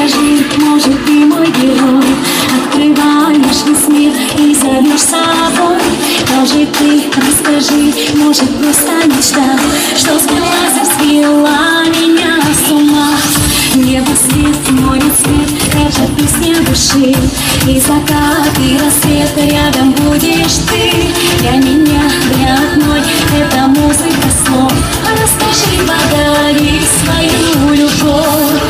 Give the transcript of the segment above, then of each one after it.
Скажи, может, ты мой герой, открываешь весь мир и зовешь с собой. Скажи ты, расскажи, может, просто мечта, что сбилась и свела меня с ума. Небо свет, море цвет, это песня души, и закат, и рассвет, рядом будешь ты. Для меня, для одной, это музыка слов. Расскажи, подари свою любовь.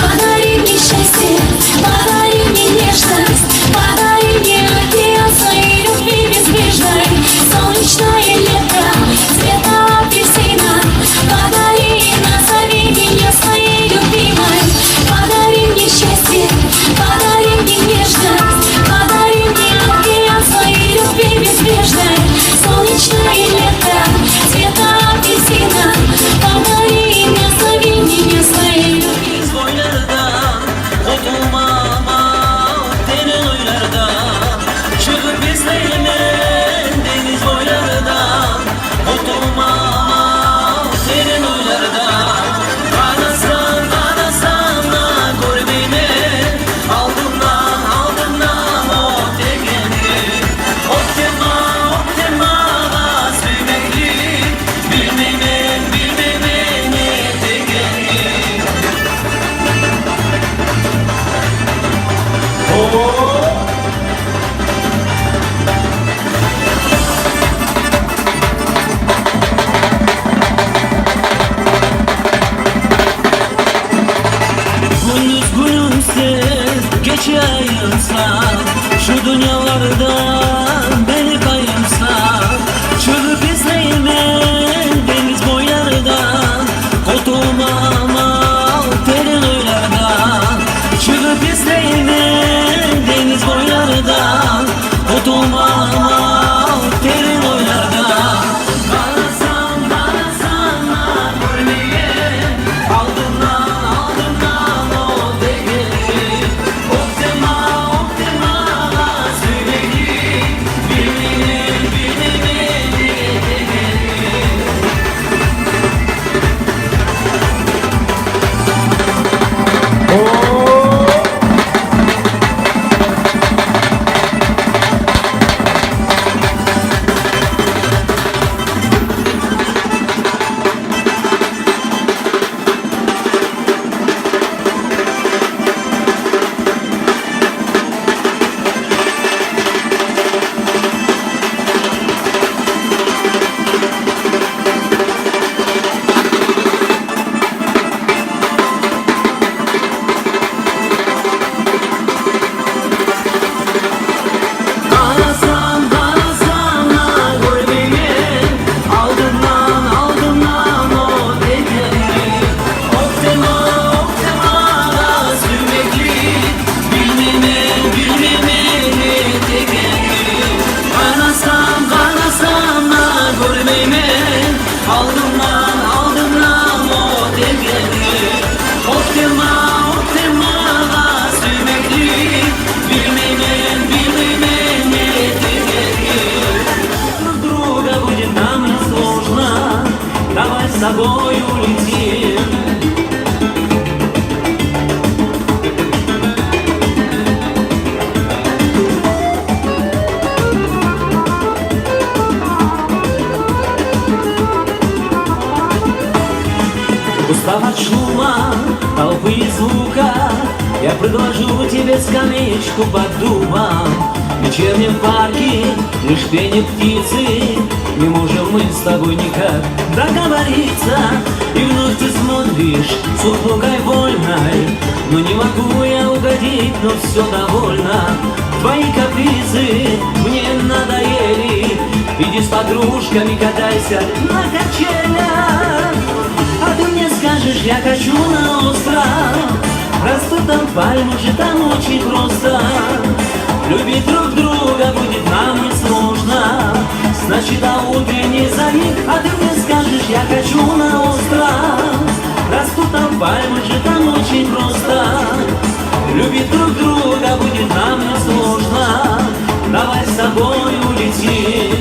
Подари мне счастье, подари мне нежность, подари мне океан своей любви безбрежной. Солнечное лето, цвета апельсина, подари и назови меня своей любимой. Подари мне счастье, подари мне нежность, подари мне океан своей любви безбрежной. Солнечное лето, цвета апельсина, подари и назови меня своей любимой. Geçiyorsa şu dünyalarda beni kayırsa, çıkıp izleyime deniz boylardan, koltuğuma terin oylardan. Çıkıp izleyime deniz boylardan, koltuğuma terin oylardan. С собой улетим. Устав от шума, толпы и звука, я предложу тебе скамеечку под дубом. В вечернем парке лишь пение птицы, не можем мы с тобой никак договориться. И вновь ты смотришь с улыбкой вольной, но не могу я угодить, но все довольна. Твои капризы мне надоели, иди с подружками катайся на качелях. А ты мне скажешь, я хочу на остров, растут там пальмы, же там очень просто. Любить друг друга будет нам несложно, значит, до утренней зари. А ты мне скажешь, я хочу на остров, растут там пальмы, же там очень просто. Любить друг друга будет нам несложно, давай с тобой улетим.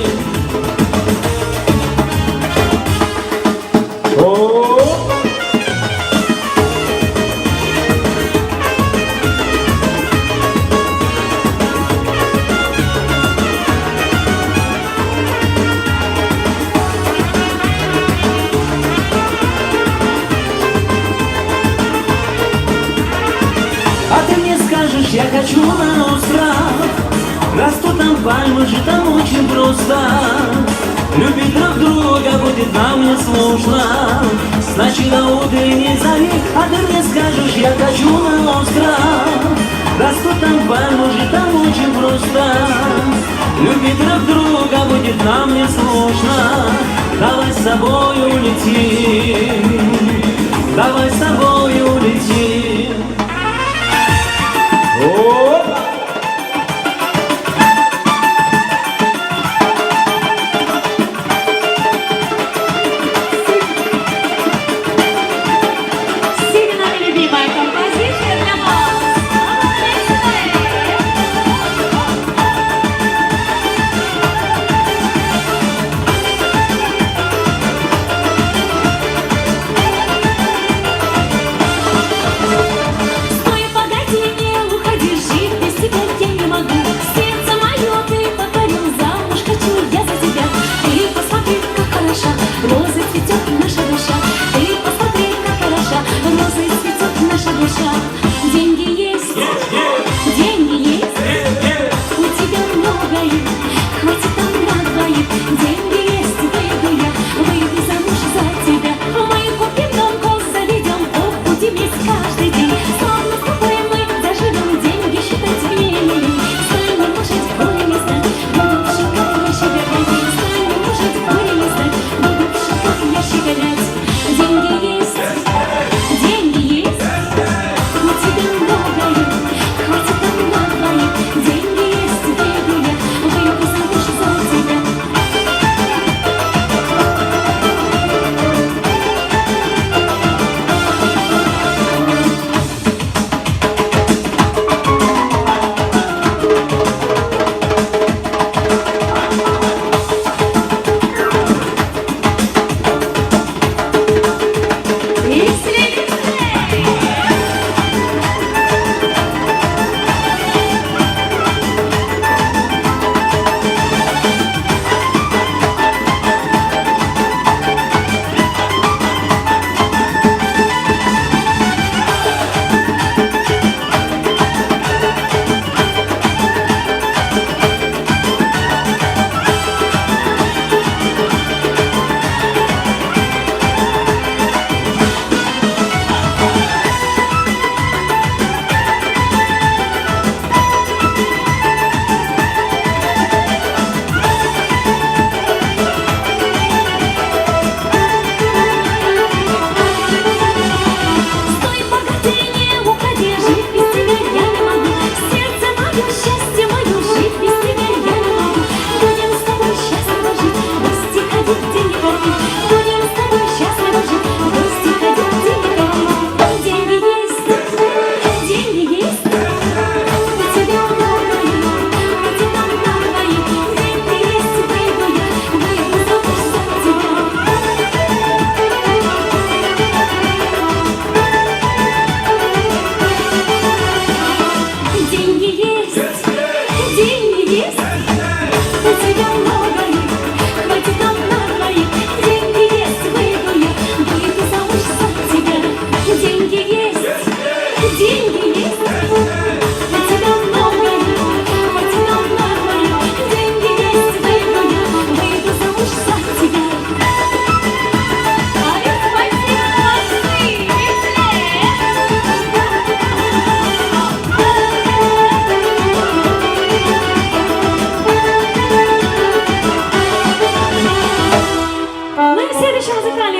скажешь, я хочу на остров. Растут там пальмы, жить там очень просто. Любить друг друга будет нам не сложно. Значит, до утренней зари, а ты мне скажешь, я хочу на остров. Растут там пальмы, жить там очень просто. Любить друг друга будет нам не сложно. Давай с собой улетим, давай с собой улетим. Опа!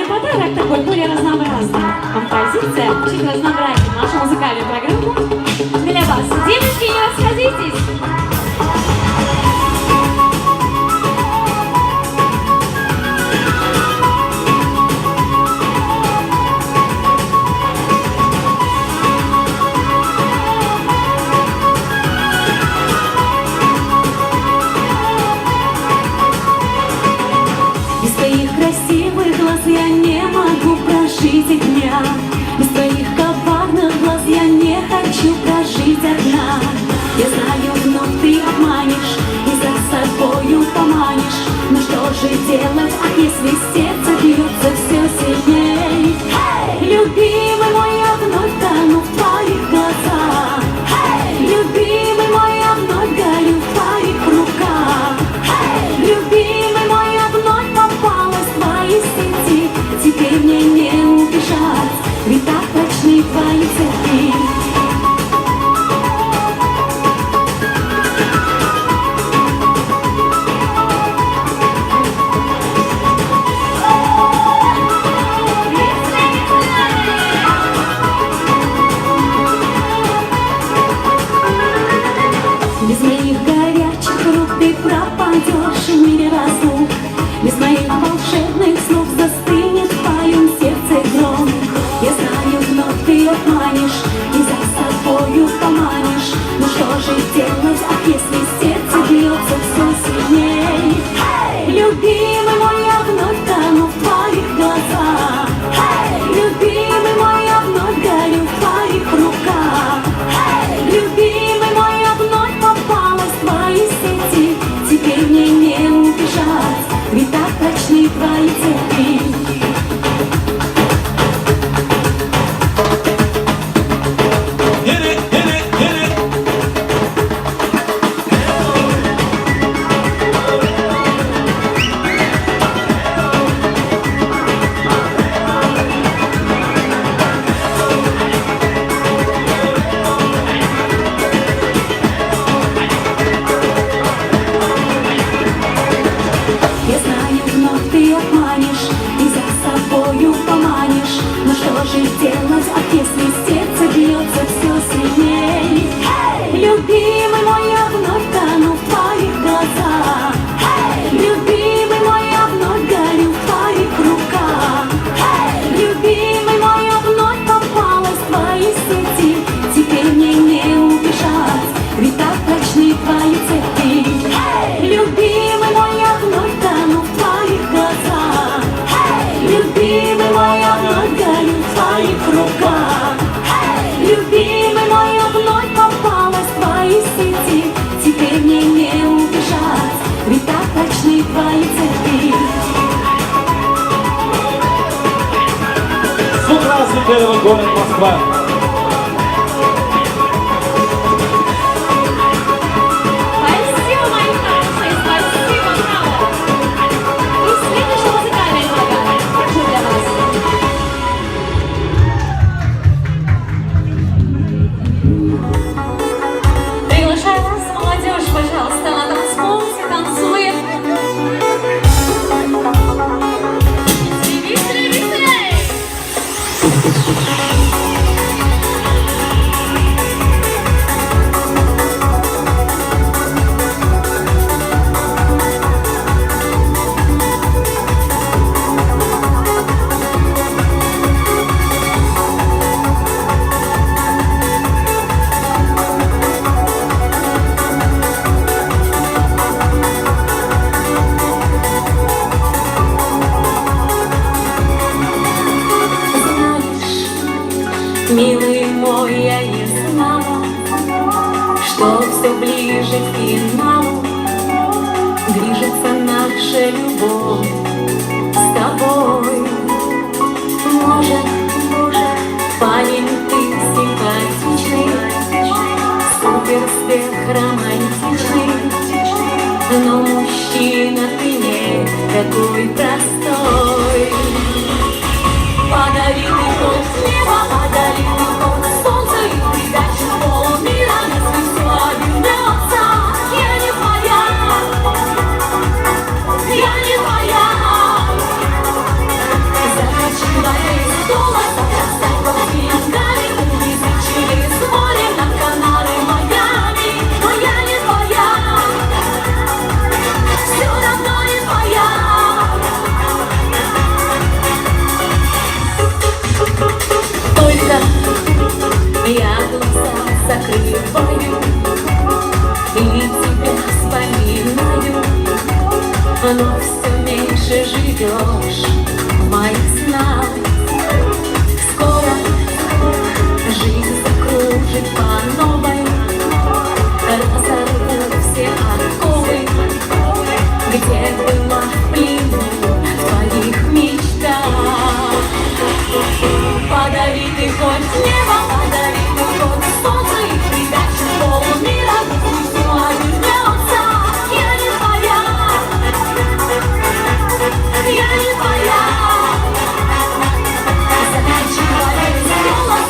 подарок такой более разнообразный. Композиция чуть разнообразит нашу музыкальную программу для вас. Девочки, не расходитесь! Без твоих красивых глаз я не могу прожить и дня. Без твоих коварных глаз я не хочу прожить одна. Я знаю, вновь ты обманешь и за собою поманишь. Но что же делать, а если сердце бьется все сильней? Hey! Любимый мой, я вновь тону в твоих глазах. Hey! прозрачные твои цветы. Без моих горячих рук ты пропадешь в мире разлук. Без моих волшебных слов застынет в твоем сердце гром. Я знаю, вновь ты обманешь и за собою поманишь. Ну что же делать, а если сердце бьется все сильней? Любимый мой, я вновь тону в твоих глазах. Любимый мой, я вновь горю в твоих руках. Любимый мой, я вновь попалась в твои сети. Теперь мне не убежать, ведь так прочны твои цепи. Я знаю, вновь ты обманешь и за собою поманишь. Но что же делать, а если сердце бьется все сильней? Любимый мой, я вновь тону в твоих глазах. Любимый мой, я вновь горю в твоих руках. Любимый мой, я вновь попалась в твои сети. Теперь мне не убежать, ведь так прочны твои цепи. Любимый мой, я вновь тону в твоих глазах. Любимый мой, я вновь горю в твоих руках. Любимый мой, я вновь попалась в твои сети. Теперь мне не убежать, ведь так прочны твои цепи. С утра светлого город Москва. Спасибо, мои хорошие, спасибо, браво! И следующая музыкальная программа. Прошу для вас. Приглашаю вас, молодежь, пожалуйста, на танцполе, танцуем. Быстрее, быстрее! Милый мой, я не знала, что все ближе к финалу движется наша любовь с тобой. Может, парень, ты симпатичный, суперспех романтичный, но мужчина ты не такой простой. Подари ты хоть небо, подари ты хоть солнце, и придачу полмира, если все обернется. Я не твоя, я не твоя. Захочу воды из дома, забросать во Фингали, увезти через море на Канары, Майами. Но я не твоя, все равно не твоя. Только я глаза закрываю и тебя вспоминаю, но все меньше живешь в моих снах. Скоро жизнь закружит по новой, разорву все оковы, где была в плену в твоих мечтах. Подари ты хоть небо, подари ты хоть солнце, и придачу полмира, пусть все обернется. Я не твоя, я не твоя. Захочу воды из дома,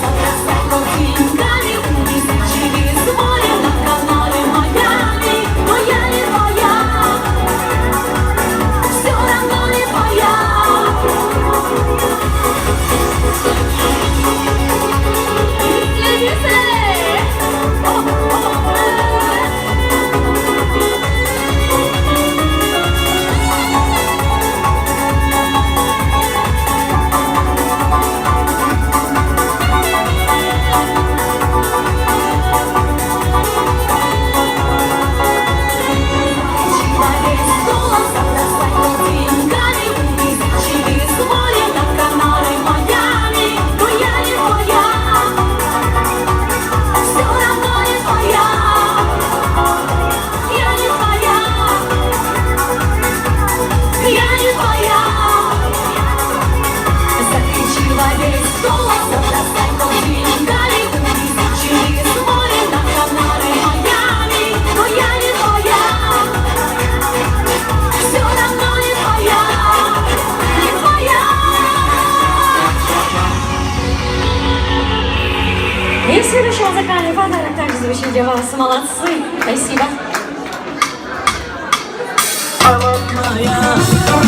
И следующий музыкальный подарок также звучит для вас. Молодцы. Спасибо.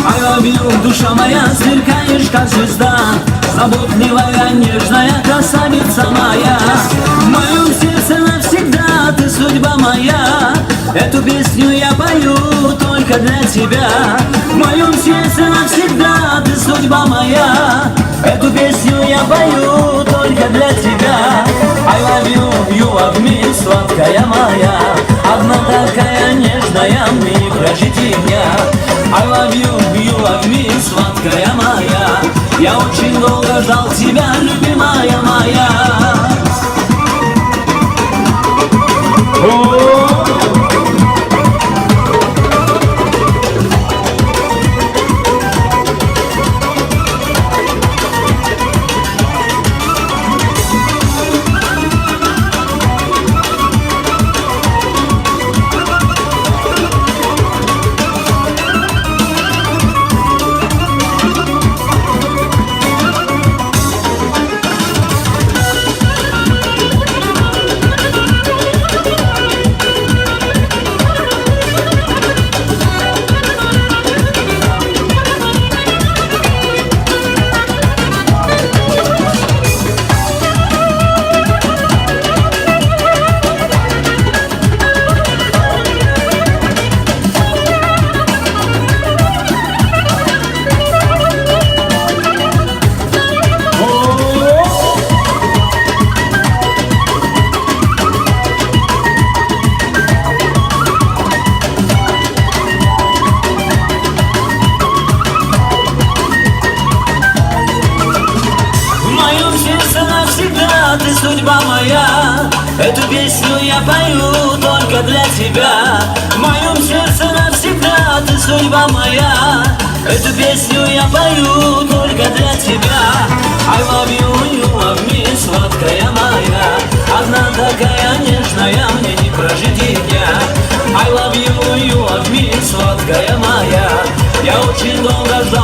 I love you, душа моя, сверкаешь как звезда, заботливая, нежная красавица моя. В моем сердце навсегда ты судьба моя. Эту песню я пою только для тебя. В моем сердце навсегда ты судьба моя. Эту песню я пою только для тебя. I love you, you love me, сладкая моя. Одна такая нежная, мне не прожить и дня. I love you, сладкая моя. Я очень долго ждал тебя, любимая моя. Ты судьба моя, эту песню я пою только для тебя. В моем сердце навсегда ты судьба моя. Эту песню я пою только для тебя. I love you, you love me, сладкая моя. Одна такая нежная, мне не прожить и дня. I love you, you love me, сладкая моя. Я очень долго ждал